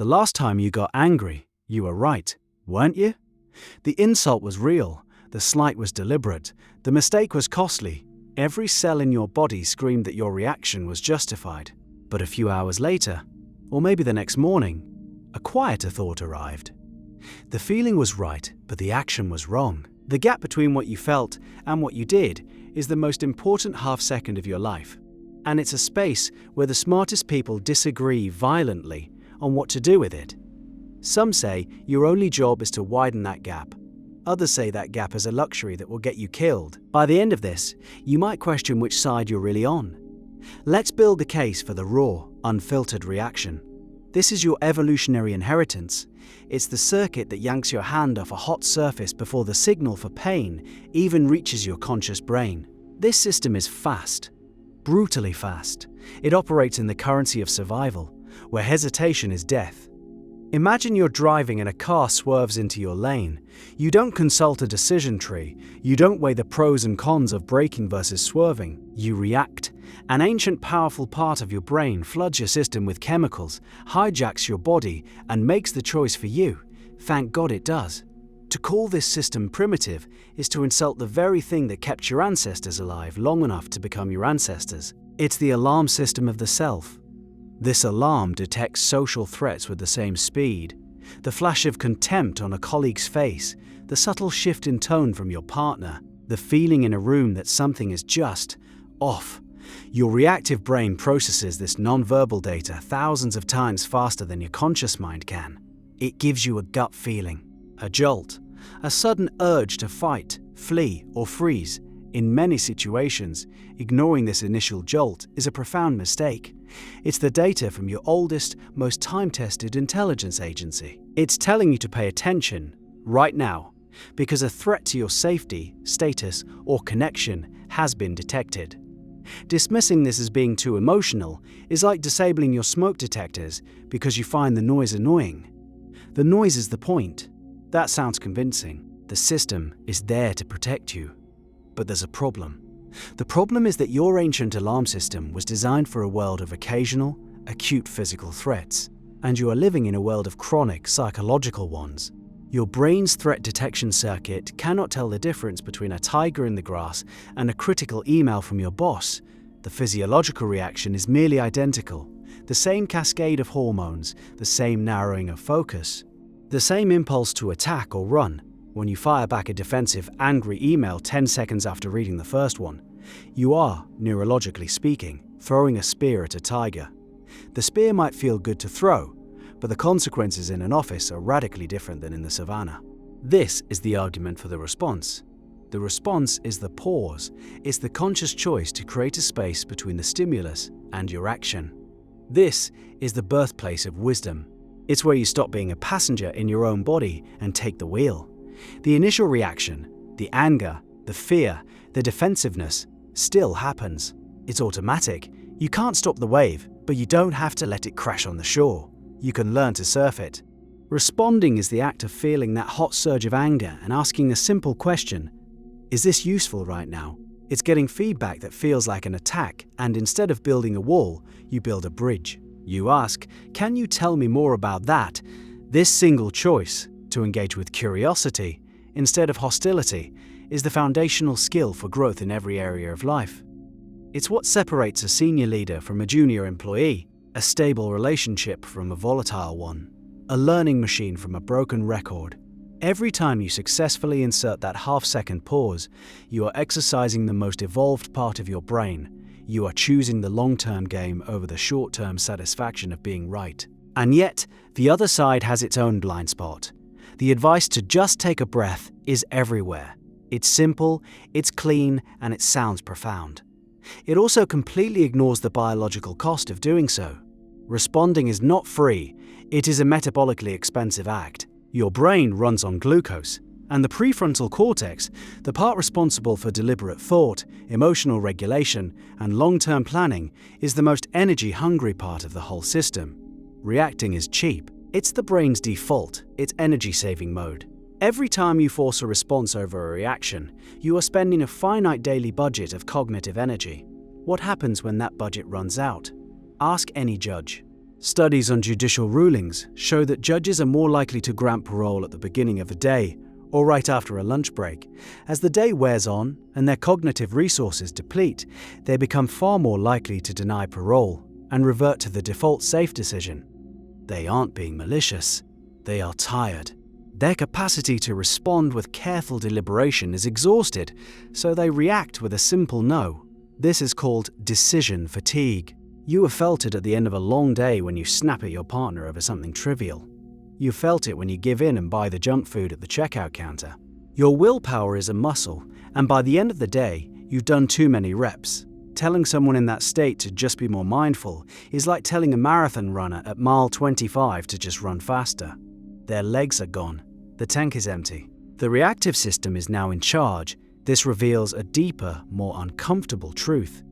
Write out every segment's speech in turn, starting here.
The last time you got angry, you were right, weren't you? The insult was real, the slight was deliberate, the mistake was costly. Every cell in your body screamed that your reaction was justified. But a few hours later, or maybe the next morning, a quieter thought arrived. The feeling was right, but the action was wrong. The gap between what you felt and what you did is the most important half-second of your life. And it's a space where the smartest people disagree violently on what to do with it. Some say your only job is to widen that gap. Others say that gap is a luxury that will get you killed. By the end of this, you might question which side you're really on. Let's build the case for the raw, unfiltered reaction. This is your evolutionary inheritance. It's the circuit that yanks your hand off a hot surface before the signal for pain even reaches your conscious brain. This system is fast, brutally fast. It operates in the currency of survival, where hesitation is death. Imagine you're driving and a car swerves into your lane. You don't consult a decision tree. You don't weigh the pros and cons of braking versus swerving. You react. An ancient, powerful part of your brain floods your system with chemicals, hijacks your body, and makes the choice for you. Thank God it does. To call this system primitive is to insult the very thing that kept your ancestors alive long enough to become your ancestors. It's the alarm system of the self. This alarm detects social threats with the same speed. The flash of contempt on a colleague's face, the subtle shift in tone from your partner, the feeling in a room that something is just off. Your reactive brain processes this non-verbal data thousands of times faster than your conscious mind can. It gives you a gut feeling, a jolt, a sudden urge to fight, flee, or freeze. In many situations, ignoring this initial jolt is a profound mistake. It's the data from your oldest, most time-tested intelligence agency. It's telling you to pay attention, right now, because a threat to your safety, status, or connection has been detected. Dismissing this as being too emotional is like disabling your smoke detectors because you find the noise annoying. The noise is the point. That sounds convincing. The system is there to protect you. But there's a problem. The problem is that your ancient alarm system was designed for a world of occasional, acute physical threats, and you are living in a world of chronic psychological ones. Your brain's threat detection circuit cannot tell the difference between a tiger in the grass and a critical email from your boss. The physiological reaction is merely identical. The same cascade of hormones, the same narrowing of focus, the same impulse to attack or run. When you fire back a defensive, angry email 10 seconds after reading the first one, you are, neurologically speaking, throwing a spear at a tiger. The spear might feel good to throw, but the consequences in an office are radically different than in the savannah. This is the argument for the response. The response is the pause. It's the conscious choice to create a space between the stimulus and your action. This is the birthplace of wisdom. It's where you stop being a passenger in your own body and take the wheel. The initial reaction, the anger, the fear, the defensiveness, still happens. It's automatic. You can't stop the wave, but you don't have to let it crash on the shore. You can learn to surf it. Responding is the act of feeling that hot surge of anger and asking a simple question, is this useful right now? It's getting feedback that feels like an attack, and instead of building a wall, you build a bridge. You ask, can you tell me more about that? This single choice, to engage with curiosity instead of hostility, is the foundational skill for growth in every area of life. It's what separates a senior leader from a junior employee, a stable relationship from a volatile one, a learning machine from a broken record. Every time you successfully insert that half-second pause, you are exercising the most evolved part of your brain. You are choosing the long-term game over the short-term satisfaction of being right. And yet, the other side has its own blind spot. The advice to just take a breath is everywhere. It's simple, it's clean, and it sounds profound. It also completely ignores the biological cost of doing so. Responding is not free. It is a metabolically expensive act. Your brain runs on glucose, and the prefrontal cortex, the part responsible for deliberate thought, emotional regulation, and long-term planning, is the most energy-hungry part of the whole system. Reacting is cheap. It's the brain's default, its energy-saving mode. Every time you force a response over a reaction, you are spending a finite daily budget of cognitive energy. What happens when that budget runs out? Ask any judge. Studies on judicial rulings show that judges are more likely to grant parole at the beginning of the day or right after a lunch break. As the day wears on and their cognitive resources deplete, they become far more likely to deny parole and revert to the default safe decision. They aren't being malicious, they are tired. Their capacity to respond with careful deliberation is exhausted, so they react with a simple no. This is called decision fatigue. You have felt it at the end of a long day when you snap at your partner over something trivial. You felt it when you give in and buy the junk food at the checkout counter. Your willpower is a muscle, and by the end of the day, you've done too many reps. Telling someone in that state to just be more mindful is like telling a marathon runner at mile 25 to just run faster. Their legs are gone. The tank is empty. The reactive system is now in charge. This reveals a deeper, more uncomfortable truth.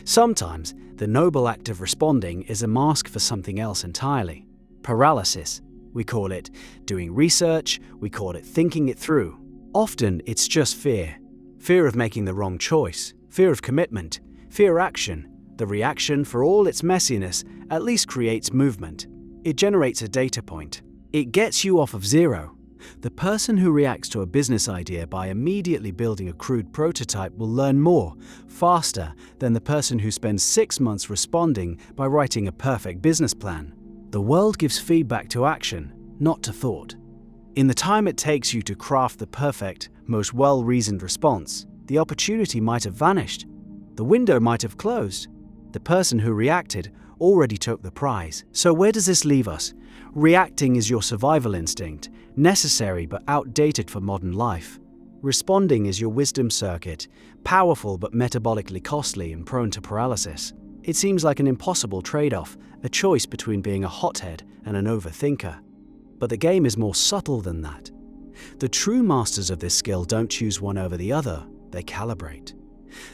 Sometimes, the noble act of responding is a mask for something else entirely. Paralysis. We call it doing research, we call it thinking it through. Often it's just fear. Fear of making the wrong choice, fear of commitment, fear action. The reaction, for all its messiness, at least creates movement. It generates a data point. It gets you off of zero. The person who reacts to a business idea by immediately building a crude prototype will learn more, faster, than the person who spends 6 months responding by writing a perfect business plan. The world gives feedback to action, not to thought. In the time it takes you to craft the perfect, most well-reasoned response, the opportunity might have vanished. The window might have closed. The person who reacted already took the prize. So where does this leave us? Reacting is your survival instinct, necessary but outdated for modern life. Responding is your wisdom circuit, powerful but metabolically costly and prone to paralysis. It seems like an impossible trade-off, a choice between being a hothead and an overthinker. But the game is more subtle than that. The true masters of this skill don't choose one over the other, they calibrate.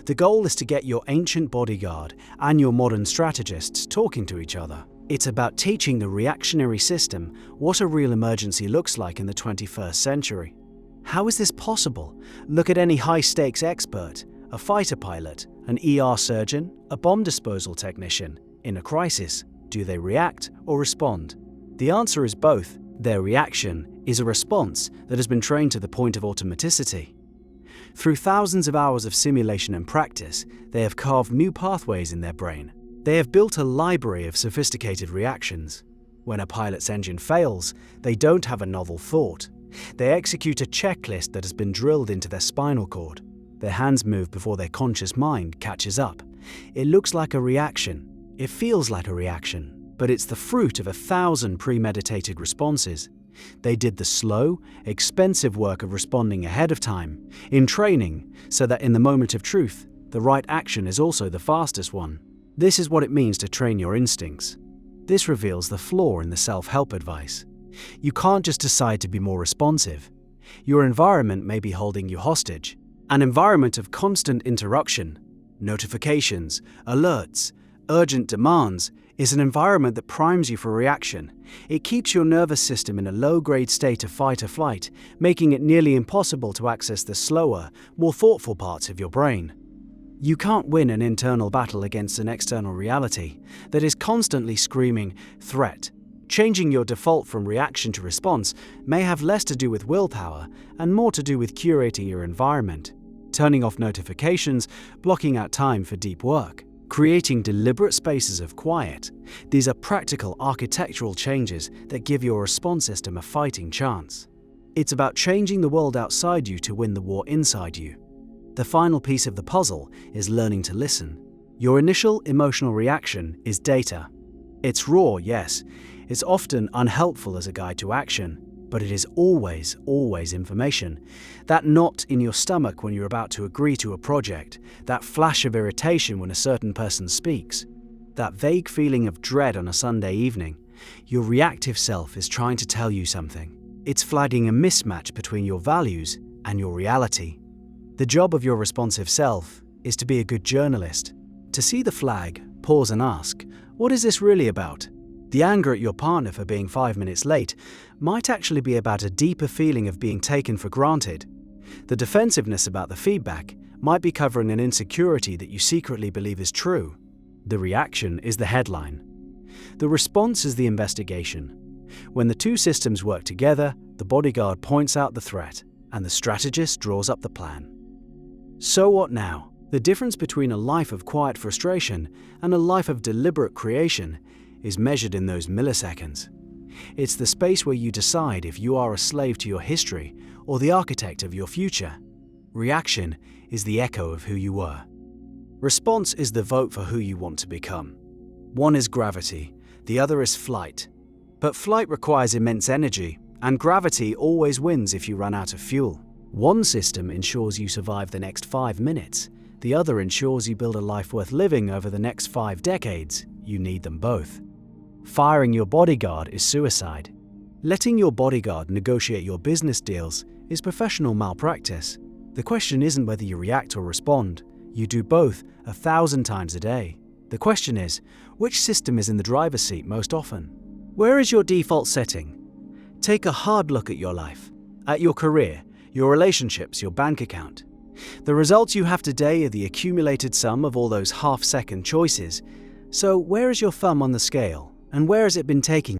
The goal is to get your ancient bodyguard and your modern strategists talking to each other. It's about teaching the reactionary system what a real emergency looks like in the 21st century. How is this possible? Look at any high-stakes expert, a fighter pilot, an ER surgeon, a bomb disposal technician. In a crisis, do they react or respond? The answer is both. Their reaction is a response that has been trained to the point of automaticity. Through thousands of hours of simulation and practice, they have carved new pathways in their brain. They have built a library of sophisticated reactions. When a pilot's engine fails, they don't have a novel thought. They execute a checklist that has been drilled into their spinal cord. Their hands move before their conscious mind catches up. It looks like a reaction. It feels like a reaction, but it's the fruit of 1,000 premeditated responses. They did the slow, expensive work of responding ahead of time, in training, so that in the moment of truth, the right action is also the fastest one. This is what it means to train your instincts. This reveals the flaw in the self-help advice. You can't just decide to be more responsive. Your environment may be holding you hostage. An environment of constant interruption, notifications, alerts, urgent demands, is an environment that primes you for reaction. It keeps your nervous system in a low-grade state of fight or flight, making it nearly impossible to access the slower, more thoughtful parts of your brain. You can't win an internal battle against an external reality that is constantly screaming, threat. Changing your default from reaction to response may have less to do with willpower and more to do with curating your environment, turning off notifications, blocking out time for deep work, creating deliberate spaces of quiet. These are practical architectural changes that give your response system a fighting chance. It's about changing the world outside you to win the war inside you. The final piece of the puzzle is learning to listen. Your initial emotional reaction is data. It's raw, yes. It's often unhelpful as a guide to action, but it is always information. That knot in your stomach when you're about to agree to a project, that flash of irritation when a certain person speaks, that vague feeling of dread on a Sunday evening. Your reactive self is trying to tell you something. It's flagging a mismatch between your values and your reality. The job of your responsive self is to be a good journalist. To see the flag, pause and ask, what is this really about? The anger at your partner for being 5 minutes late might actually be about a deeper feeling of being taken for granted. The defensiveness about the feedback might be covering an insecurity that you secretly believe is true. The reaction is the headline. The response is the investigation. When the two systems work together, the bodyguard points out the threat, and the strategist draws up the plan. So what now? The difference between a life of quiet frustration and a life of deliberate creation is measured in those milliseconds. It's the space where you decide if you are a slave to your history or the architect of your future. Reaction is the echo of who you were. Response is the vote for who you want to become. One is gravity, the other is flight. But flight requires immense energy, and gravity always wins if you run out of fuel. One system ensures you survive the next 5 minutes. The other ensures you build a life worth living over the next 5 decades. You need them both. Firing your bodyguard is suicide. Letting your bodyguard negotiate your business deals is professional malpractice. The question isn't whether you react or respond. You do both 1,000 times a day. The question is, which system is in the driver's seat most often? Where is your default setting? Take a hard look at your life, at your career, your relationships, your bank account. The results you have today are the accumulated sum of all those half-second choices. So where is your thumb on the scale, and where has it been taking